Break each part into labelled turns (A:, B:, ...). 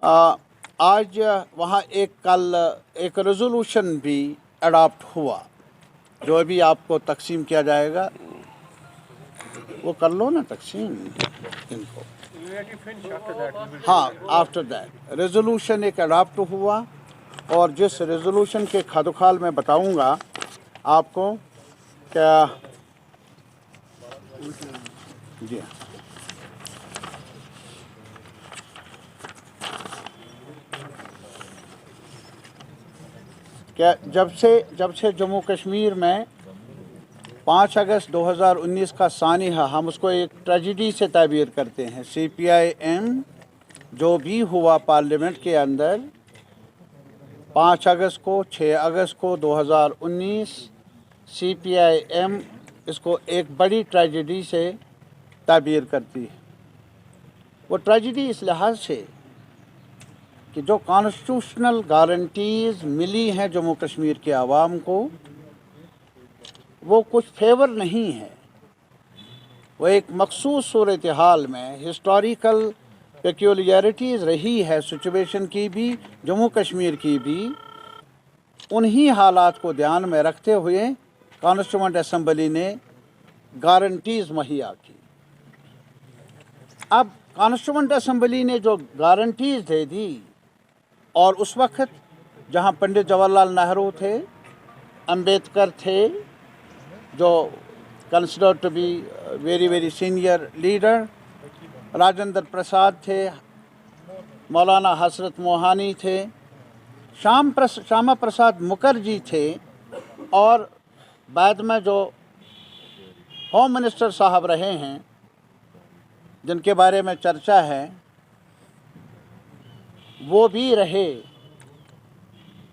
A: आज वहाँ कल एक रेजोल्यूशन भी अडॉप्ट हुआ जो अभी आपको तकसीम किया जाएगा। वो कर लो ना तकसीम इनको। हाँ, आफ्टर दैट रेजोल्यूशन एक अडॉप्ट हुआ और जिस रेजोल्यूशन के खादोखाल मैं बताऊंगा आपको क्या। जी हाँ, क्या जब से जम्मू कश्मीर में 5 अगस्त 2019 का सानिहा, हम उसको एक ट्रेजिडी से ताबीर करते हैं। CPIM जो भी हुआ पार्लियामेंट के अंदर 5 अगस्त को, 6 अगस्त को 2019, CPIM इसको एक बड़ी ट्रेजिडी से ताबीर करती है। वो ट्रेजिडी इस लिहाज से कि जो कॉन्स्टिट्यूशनल गारंटीज़ मिली हैं जम्मू कश्मीर के आवाम को, वो कुछ फेवर नहीं है। वो एक मखसूस सूरत हाल में हिस्टोरिकल पेक्यूलियरिटीज़ रही है सिचुएशन की भी, जम्मू कश्मीर की भी। उन्हीं हालात को ध्यान में रखते हुए कॉन्स्टिट्यूएंट असम्बली ने गारंटीज़ मुहैया की। अब कॉन्स्टिट्यूएंट असम्बली ने जो गारंटीज़ दे दी, और उस वक्त जहां पंडित जवाहरलाल नेहरू थे, अंबेडकर थे जो considered to be very very senior leader, Rajendra Prasad थे, मौलाना हसरत मोहानी थे, श्यामा प्रसाद मुखर्जी थे, और बाद में जो होम मिनिस्टर साहब रहे हैं जिनके बारे में चर्चा है वो भी रहे,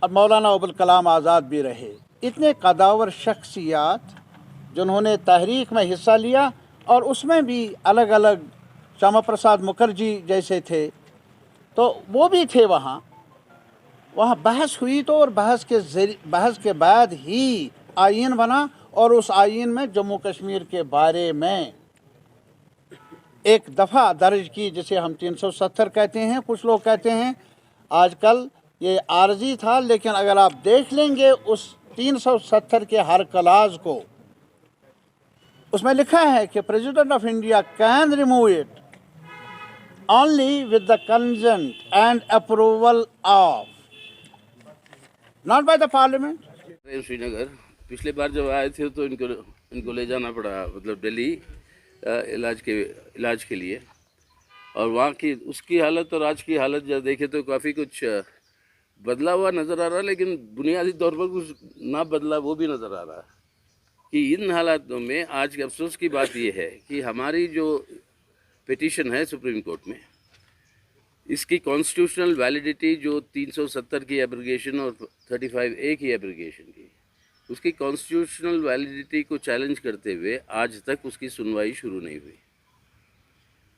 A: और मौलाना अबुल कलाम आज़ाद भी रहे। इतने कदावर शख्सियात जिन्होंने तहरीक में हिस्सा लिया, और उसमें भी अलग अलग, श्यामा प्रसाद मुखर्जी जैसे थे तो वो भी थे। वहाँ बहस हुई तो, और बहस के बाद ही आईन बना, और उस आईन में जम्मू कश्मीर के बारे में एक दफ़ा दर्ज की जिसे हम 370 कहते हैं। कुछ लोग कहते हैं आजकल ये आर्जी था, लेकिन अगर आप देख लेंगे उस 370 के हर क्लाज को, उसमें लिखा है कि president of India can remove it only with the consent and approval of, not by the parliament.
B: Srinagar पिछले बार जब आए थे तो इनको ले जाना पड़ा, मतलब दिल्ली इलाज के लिए, और वहाँ की उसकी हालत और आज की हालत जब देखे तो काफ़ी कुछ बदला हुआ नज़र आ रहा है, लेकिन बुनियादी तौर पर कुछ ना बदला वो भी नज़र आ रहा है। कि इन हालातों में आज के अफसोस की बात यह है कि हमारी जो पिटीशन है सुप्रीम कोर्ट में, इसकी कॉन्स्टिट्यूशनल वैलिडिटी जो 370 की एब्रिगेशन और 35A की एब्रिगेशन की, उसकी कॉन्स्टिट्यूशनल वैलिडिटी को चैलेंज करते हुए आज तक उसकी सुनवाई शुरू नहीं हुई।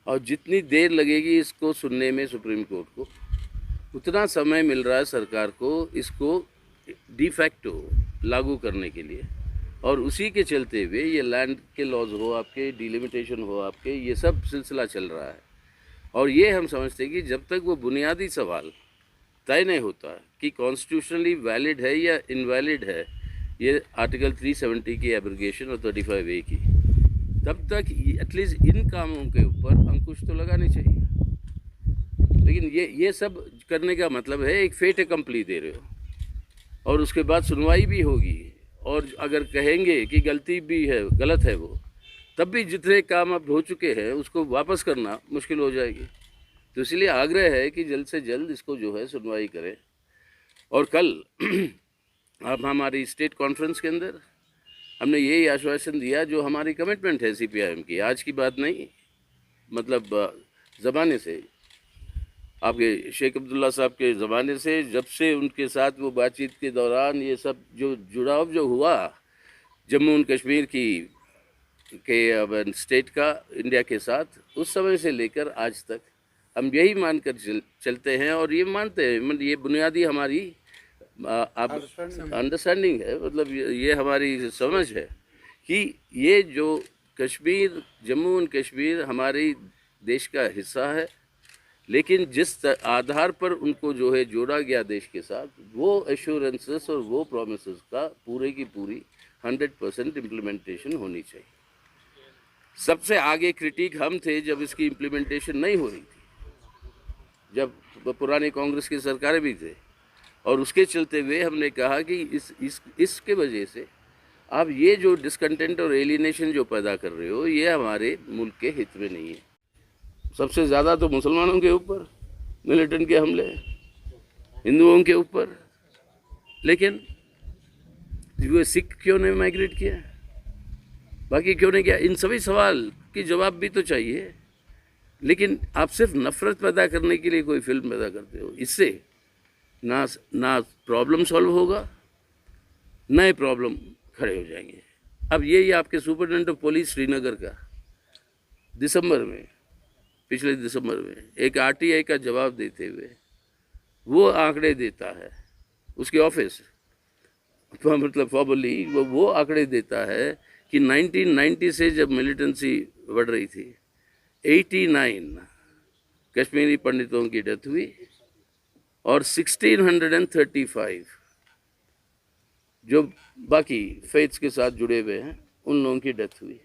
B: और जितनी देर लगेगी इसको सुनने में सुप्रीम कोर्ट को, उतना समय मिल रहा है सरकार को इसको डिफैक्टो लागू करने के लिए। और उसी के चलते हुए ये लैंड के लॉज हो आपके, डिलिमिटेशन हो आपके, ये सब सिलसिला चल रहा है। और ये हम समझते हैं कि जब तक वो बुनियादी सवाल तय नहीं होता कि कॉन्स्टिट्यूशनली वैलिड है या इनवैलिड है ये आर्टिकल 370 की एब्रिगेशन और 35A की, तब तक एटलीस्ट इन कामों के ऊपर अंकुश तो लगाने चाहिए। लेकिन ये सब करने का मतलब है एक फेट अकम्पली दे रहे हो, और उसके बाद सुनवाई भी होगी, और अगर कहेंगे कि गलती भी है, गलत है वो, तब भी जितने काम अब हो चुके हैं उसको वापस करना मुश्किल हो जाएगी। तो इसलिए आग्रह है कि जल्द से जल्द इसको जो है सुनवाई करें। और कल अब हमारी स्टेट कॉन्फ्रेंस के अंदर हमने यही आश्वासन दिया जो हमारी कमिटमेंट है CPIM की, आज की बात नहीं, मतलब ज़माने से, आपके शेख अब्दुल्ला साहब के ज़माने से, जब से उनके साथ वो बातचीत के दौरान ये सब जो जुड़ाव जो हुआ जम्मू एंड कश्मीर के स्टेट का इंडिया के साथ, उस समय से लेकर आज तक हम यही मानकर चलते हैं, और ये मानते हैं, ये बुनियादी हमारी आप अंडरस्टैंडिंग है, मतलब ये हमारी समझ है कि ये जो कश्मीर, जम्मू एंड कश्मीर हमारी देश का हिस्सा है, लेकिन जिस आधार पर उनको जो है जोड़ा गया देश के साथ, वो एश्योरेंसेस और वो प्रोमिसेस का पूरे की पूरी 100% इम्प्लीमेंटेशन होनी चाहिए। सबसे आगे क्रिटिक हम थे जब इसकी इम्प्लीमेंटेशन नहीं हो रही थी, जब पुरानी कांग्रेस की सरकारें भी थे, और उसके चलते हुए हमने कहा कि इसके वजह से आप ये जो डिसकंटेंट और एलिनेशन जो पैदा कर रहे हो, ये हमारे मुल्क के हित में नहीं है। सबसे ज़्यादा तो मुसलमानों के ऊपर मिलिटेंट के हमले, हिंदुओं के ऊपर, लेकिन वो सिख क्यों नहीं माइग्रेट किया, बाकी क्यों नहीं किया? इन सभी सवाल की जवाब भी तो चाहिए। लेकिन आप सिर्फ नफरत पैदा करने के लिए कोई फिल्म पैदा करते हो, इससे ना प्रॉब्लम सॉल्व होगा, नए प्रॉब्लम खड़े हो जाएंगे। अब यही आपके सुपरिटेंडेंट ऑफ पुलिस श्रीनगर का पिछले दिसंबर में एक आरटीआई का जवाब देते हुए वो आंकड़े देता है, उसके ऑफिस मतलब फॉर्मली वो आंकड़े देता है कि 1990 से जब मिलिटेंसी बढ़ रही थी, 89 कश्मीरी पंडितों की डेथ हुई और 1635 जो बाकी फेथ्स के साथ जुड़े हुए हैं उन लोगों की डेथ हुई।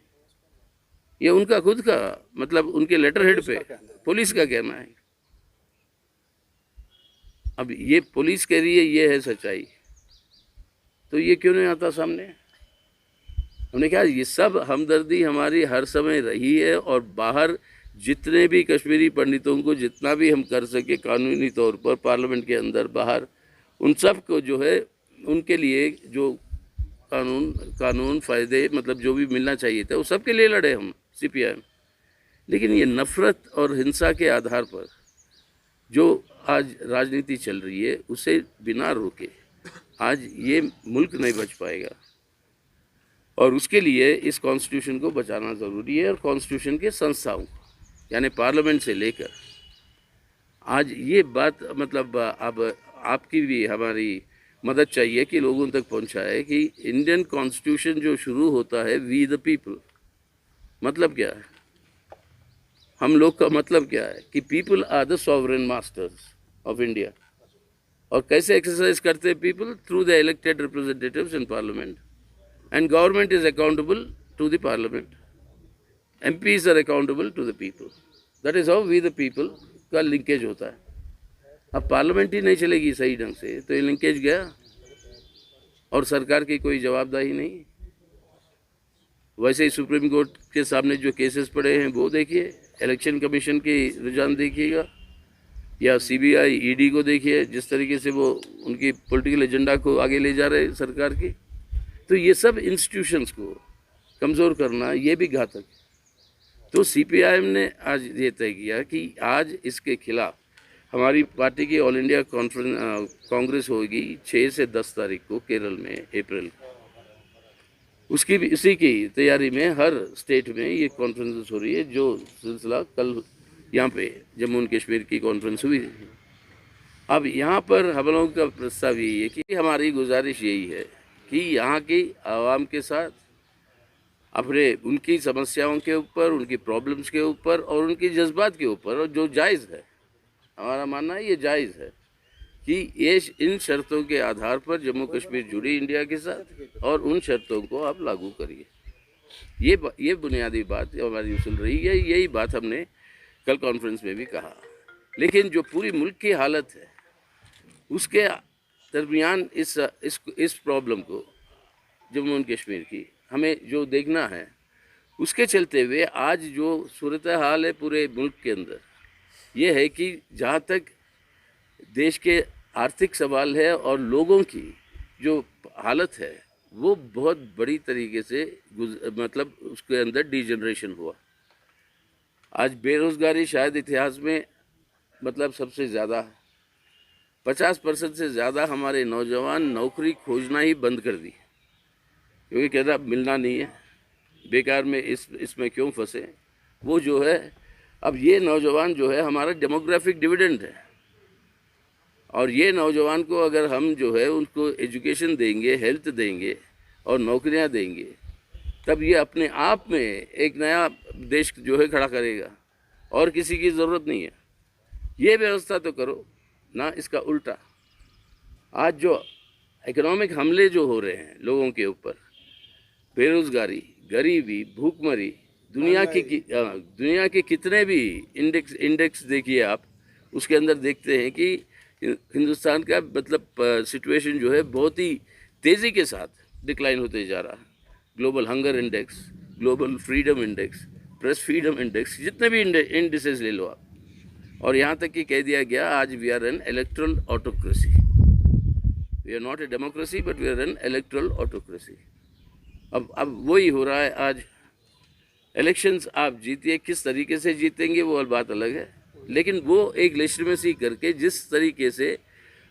B: ये उनका खुद का मतलब उनके लेटर हेड पे पुलिस का कहना है। अब ये पुलिस कह रही है ये है सच्चाई, तो ये क्यों नहीं आता सामने? हमने कहा ये सब हमदर्दी हमारी हर समय रही है, और बाहर जितने भी कश्मीरी पंडितों को जितना भी हम कर सके कानूनी तौर पर, पार्लियामेंट के अंदर बाहर, उन सब को जो है उनके लिए जो कानून फ़ायदे मतलब जो भी मिलना चाहिए था वो सब के लिए लड़े हम CPIM। लेकिन ये नफ़रत और हिंसा के आधार पर जो आज राजनीति चल रही है, उसे बिना रोके आज ये मुल्क नहीं बच पाएगा, और उसके लिए इस कॉन्स्टिट्यूशन को बचाना ज़रूरी है। और कॉन्स्टिट्यूशन के संस्थाओं यानी पार्लियामेंट से लेकर आज ये बात मतलब अब आपकी भी हमारी मदद चाहिए कि लोगों तक पहुंचाए कि इंडियन कॉन्स्टिट्यूशन जो शुरू होता है वी द पीपल, मतलब क्या है? हम लोग का मतलब क्या है कि people are the sovereign masters of India. और कैसे एक्सरसाइज करते हैं people? Through the elected representatives in parliament, and government is accountable to the parliament, MPs are accountable to the people. That is how we the people का linkage होता है। अब parliament ही नहीं चलेगी सही ढंग से तो ये लिंकेज गया, और सरकार की कोई जवाबदारी नहीं। वैसे ही सुप्रीम कोर्ट के सामने जो केसेस पड़े हैं वो देखिए, इलेक्शन कमीशन की रुझान देखिएगा, या CBI ED को देखिए, जिस तरीके से वो उनकी पॉलिटिकल एजेंडा को आगे ले जा रहे हैं सरकार की। तो ये सब इंस्टीट्यूशंस को कमज़ोर करना ये भी घातक है। तो CPIM ने आज ये तय किया कि आज इसके खिलाफ हमारी पार्टी की ऑल इंडिया कांग्रेस होगी 6 से 10 तारीख को केरल में, अप्रैल को। उसकी भी इसी की तैयारी में हर स्टेट में ये कॉन्फ्रेंसेस हो रही है, जो सिलसिला कल यहाँ पे जम्मू एंड कश्मीर की कॉन्फ्रेंस हुई। अब यहाँ पर हम लोगों का प्रस्ताव यही है कि हमारी गुजारिश यही है कि यहाँ की आवाम के साथ अपने उनकी समस्याओं के ऊपर, उनकी प्रॉब्लम्स के ऊपर और उनकी जज्बात के ऊपर, और जो जायज़ है, हमारा मानना है ये जायज़ है कि ये इन शर्तों के आधार पर जम्मू कश्मीर जुड़ी इंडिया के साथ, और उन शर्तों को आप लागू करिए। ये बुनियादी बात हमारी उसूल रही है। यही बात हमने कल कॉन्फ्रेंस में भी कहा। लेकिन जो पूरी मुल्क की हालत है उसके दरमियान इस प्रॉब्लम को जम्मू एंड कश्मीर की हमें जो देखना है, उसके चलते हुए आज जो सूरत हाल है पूरे मुल्क के अंदर, ये है कि जहाँ तक देश के आर्थिक सवाल है और लोगों की जो हालत है वो बहुत बड़ी तरीके से मतलब उसके अंदर डिजनरेशन हुआ। आज बेरोज़गारी शायद इतिहास में मतलब सबसे ज़्यादा 50% से ज़्यादा हमारे नौजवान नौकरी खोजना ही बंद कर दी, क्योंकि कहता मिलना नहीं है, बेकार में इसमें क्यों फंसे। वो जो है अब ये नौजवान जो है हमारा डेमोग्राफिक डिविडेंड है, और ये नौजवान को अगर हम जो है उनको एजुकेशन देंगे, हेल्थ देंगे और नौकरियां देंगे, तब ये अपने आप में एक नया देश जो है खड़ा करेगा, और किसी की ज़रूरत नहीं है। ये व्यवस्था तो करो ना, इसका उल्टा। आज जो इकोनॉमिक हमले जो हो रहे हैं लोगों के ऊपर, बेरोजगारी, गरीबी, भूखमरी, दुनिया के कितने भी इंडेक्स देखिए आप, उसके अंदर देखते हैं कि हिंदुस्तान का मतलब सिचुएशन जो है बहुत ही तेज़ी के साथ डिक्लाइन होते जा रहा है। Global hunger index, global freedom index, press freedom index, जितने भी इंडिसेस ले लो आप, और यहाँ तक कि कह दिया गया आज we are an electoral autocracy. We are not a democracy but we are an electoral autocracy. अब वही हो रहा है आज। इलेक्शंस आप जीतिए, किस तरीके से जीतेंगे वो बात अलग है, लेकिन वो एक लेजिटिमेसी करके जिस तरीके से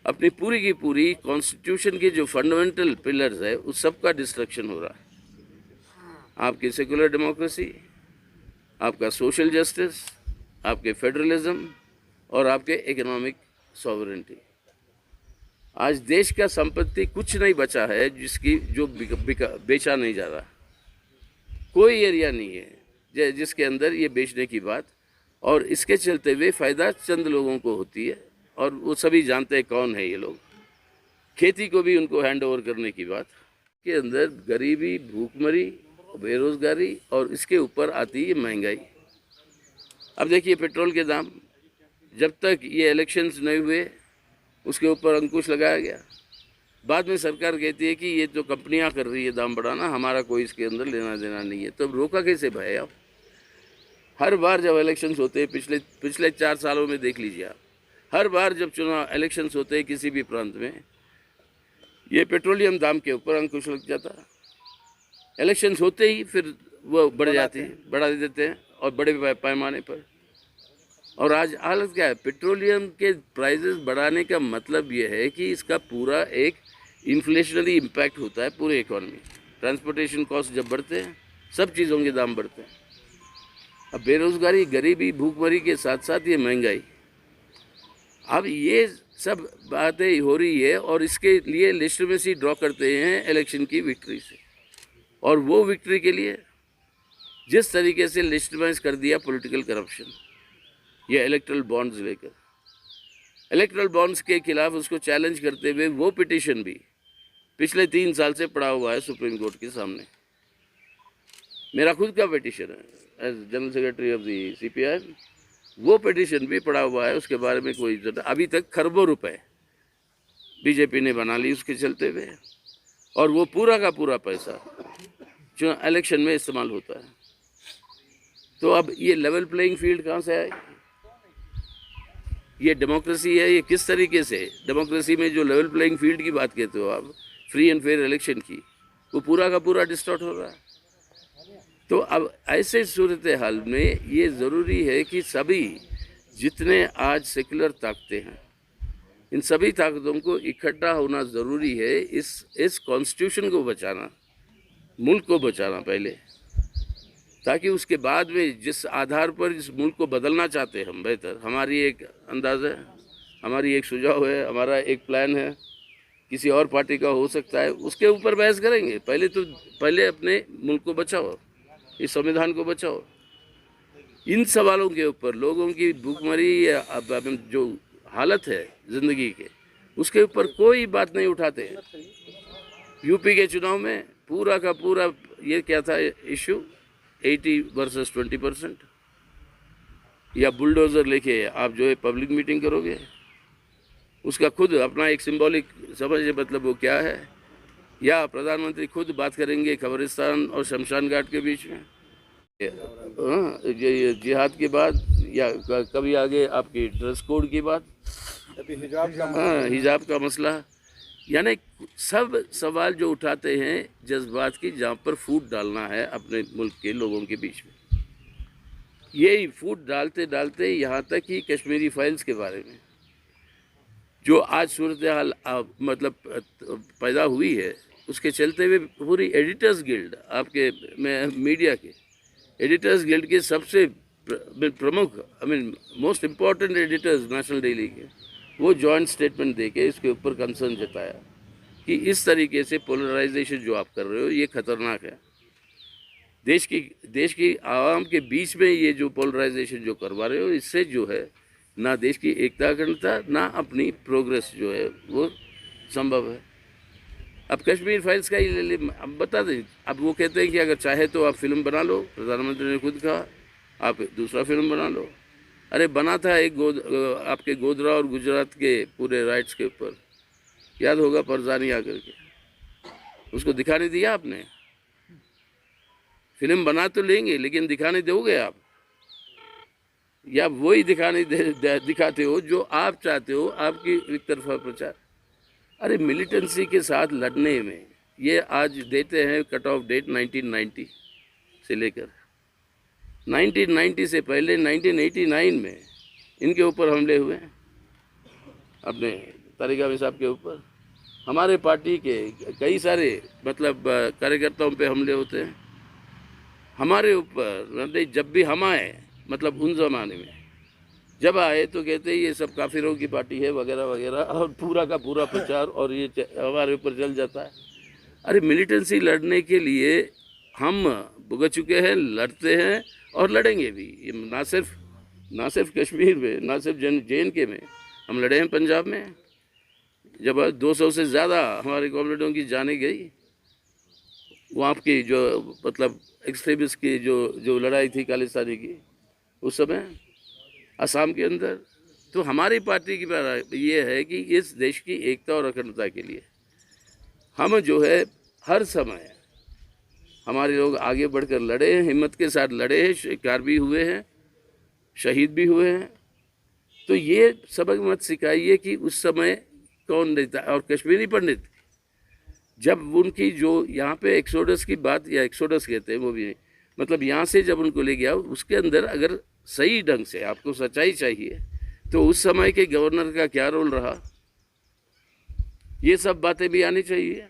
B: अपनी पूरी की पूरी कॉन्स्टिट्यूशन के जो फंडामेंटल पिलर्स है उस सब का डिस्ट्रक्शन हो रहा है। आपकी सेकुलर डेमोक्रेसी, आपका सोशल जस्टिस, आपके फेडरलिज्म और आपके इकोनॉमिक सॉवरेंटी। आज देश का संपत्ति कुछ नहीं बचा है जिसकी जो बेचा नहीं जा रहा। कोई एरिया नहीं है जिसके अंदर ये बेचने की बात, और इसके चलते हुए फ़ायदा चंद लोगों को होती है और वो सभी जानते हैं कौन है ये लोग। खेती को भी उनको हैंड ओवर करने की बात के अंदर गरीबी, भूखमरी, बेरोज़गारी और इसके ऊपर आती है महंगाई। अब देखिए पेट्रोल के दाम, जब तक ये इलेक्शंस नहीं हुए उसके ऊपर अंकुश लगाया गया। बाद में सरकार कहती है कि ये जो कंपनियां कर रही है दाम बढ़ाना, हमारा कोई इसके अंदर लेना देना नहीं है। तो रोका कैसे भाई आप? हर बार जब इलेक्शंस होते हैं, पिछले 4 सालों में देख लीजिए आप, हर बार जब चुनाव इलेक्शंस होते हैं किसी भी प्रांत में, ये पेट्रोलियम दाम के ऊपर अंकुश लग जाता है। इलेक्शंस होते ही फिर वो बढ़ जाती है, बढ़ा देते हैं और बड़े पैमाने पर। और आज हालत क्या है? पेट्रोलियम के प्राइसेस बढ़ाने का मतलब ये है कि इसका पूरा एक इन्फ्लेशनरी इम्पैक्ट होता है पूरे इकोनॉमी। ट्रांसपोर्टेशन कॉस्ट जब बढ़ते हैं, सब चीज़ों के दाम बढ़ते हैं। अब बेरोज़गारी, गरीबी, भूखमरी के साथ साथ ये महंगाई, अब ये सब बातें हो रही है और इसके लिए लेजिटिमेसी ड्रॉ करते हैं इलेक्शन की विक्ट्री से। और वो विक्ट्री के लिए जिस तरीके से लेजिटिमाइज कर दिया पॉलिटिकल करप्शन, ये इलेक्ट्रल बॉन्ड्स लेकर, इलेक्ट्रल बॉन्ड्स के खिलाफ उसको चैलेंज करते हुए वो पिटीशन भी पिछले 3 साल से पड़ा हुआ है सुप्रीम कोर्ट के सामने। मेरा खुद का पिटीशन है as general secretary of the CPI, वो पिटीशन भी पड़ा हुआ है। उसके बारे में कोई अभी तक खरबों रुपए बीजेपी ने बना ली उसके चलते हुए, और वो पूरा का पूरा पैसा जो इलेक्शन में इस्तेमाल होता है। तो अब ये लेवल प्लेइंग फील्ड कहाँ से आएगी? ये डेमोक्रेसी है? ये किस तरीके से डेमोक्रेसी में जो लेवल प्लेइंग फील्ड की बात कहते हो आप, फ्री एंड फेयर इलेक्शन की, वो पूरा का पूरा डिस्टॉर्ट हो रहा है। तो अब ऐसे सूरत हाल में ये ज़रूरी है कि सभी जितने आज सेकुलर ताकतें हैं, इन सभी ताकतों को इकट्ठा होना ज़रूरी है। इस कॉन्स्टिट्यूशन को बचाना, मुल्क को बचाना पहले, ताकि उसके बाद में जिस आधार पर इस मुल्क को बदलना चाहते हैं हम बेहतर, हमारी एक अंदाज़ है, हमारी एक सुझाव है, हमारा एक प्लान है, किसी और पार्टी का हो सकता है, उसके ऊपर बहस करेंगे। पहले अपने मुल्क को बचाओ, इस संविधान को बचाओ। इन सवालों के ऊपर लोगों की भूखमरी या जो हालत है ज़िंदगी के, उसके ऊपर कोई बात नहीं उठाते हैं। यूपी के चुनाव में पूरा का पूरा ये क्या था इशू, 80 वर्सेस 20%, या बुलडोज़र लेके आप जो है पब्लिक मीटिंग करोगे, उसका खुद अपना एक सिंबॉलिक समझिए मतलब वो क्या है, या प्रधानमंत्री खुद बात करेंगे कब्रिस्तान और शमशान घाट के बीच में, ये जिहाद की बात, या कभी आगे आपकी ड्रेस कोड की बात, हिजाब का मसला, यानी सब सवाल जो उठाते हैं जज्बात की, जहाँ पर फूट डालना है अपने मुल्क के लोगों के बीच में। यही फूट डालते डालते यहाँ तक कि कश्मीरी फाइल्स के बारे में जो आज सूरत हाल मतलब पैदा हुई है, उसके चलते हुए पूरी एडिटर्स गिल्ड, आपके मीडिया के एडिटर्स गिल्ड के सबसे प्रमुख most important editors national daily के, वो जॉइंट स्टेटमेंट देके इसके ऊपर कंसर्न जताया कि इस तरीके से पोलराइजेशन जो आप कर रहे हो ये खतरनाक है। देश की आवाम के बीच में ये जो पोलराइजेशन जो करवा रहे हो, इससे जो है ना देश की एकता अखंडता, ना अपनी प्रोग्रेस जो है वो संभव है। अब कश्मीर फाइल्स का ही ले ले, अब बता दें, अब वो कहते हैं कि अगर चाहे तो आप फिल्म बना लो, प्रधानमंत्री ने खुद कहा आप दूसरा फिल्म बना लो। अरे बना था एक आपके गोधरा और गुजरात के पूरे राइट्स के ऊपर, याद होगा, परजानी आकर के, उसको दिखाने दिया आपने? फिल्म बना तो लेंगे लेकिन दिखाने दोगे आप, या वही दिखाते हो जो आप चाहते हो, आपकी एक तरफा प्रचार। अरे मिलिटेंसी के साथ लड़ने में ये आज देते हैं कट ऑफ डेट 1990 से लेकर 1990 से पहले 1989 में इनके ऊपर हमले हुए हैं, अपने तारिक अमीन साहब के ऊपर। हमारे पार्टी के कई सारे मतलब कार्यकर्ताओं पे हमले होते हैं हमारे ऊपर। जब भी हम आए, मतलब उन ज़माने में जब आए तो कहते ये सब काफिरों की पार्टी है वगैरह वगैरह, और पूरा का पूरा प्रचार, और ये हमारे ऊपर चल जाता है। अरे मिलिटेंसी लड़ने के लिए हम भुगत चुके हैं, लड़ते हैं और लड़ेंगे भी। ये ना सिर्फ कश्मीर में, ना सिर्फ JNK में, हम लड़े हैं पंजाब में, जब 200 से ज़्यादा हमारे कॉमरेडों की जाने गई। वहाँ की जो मतलब एक्सट्रीमिस्ट की जो लड़ाई थी खालिस्तानी की उस समय असम के अंदर। तो हमारी पार्टी की बात ये है कि इस देश की एकता और अखंडता के लिए हम जो है हर समय हमारे लोग आगे बढ़कर लड़े हैं, हिम्मत के साथ लड़े हैं, शिकार भी हुए हैं, शहीद भी हुए हैं। तो ये सबक मत सिखाइए कि उस समय कौन नेता और कश्मीरी पंडित जब उनकी जो यहाँ पे एक्सोडस की बात, या एक्सोडस कहते हैं वो भी नहीं, मतलब यहाँ से जब उनको ले गया, उसके अंदर अगर सही ढंग से आपको सच्चाई चाहिए तो उस समय के गवर्नर का क्या रोल रहा, ये सब बातें भी आनी चाहिए।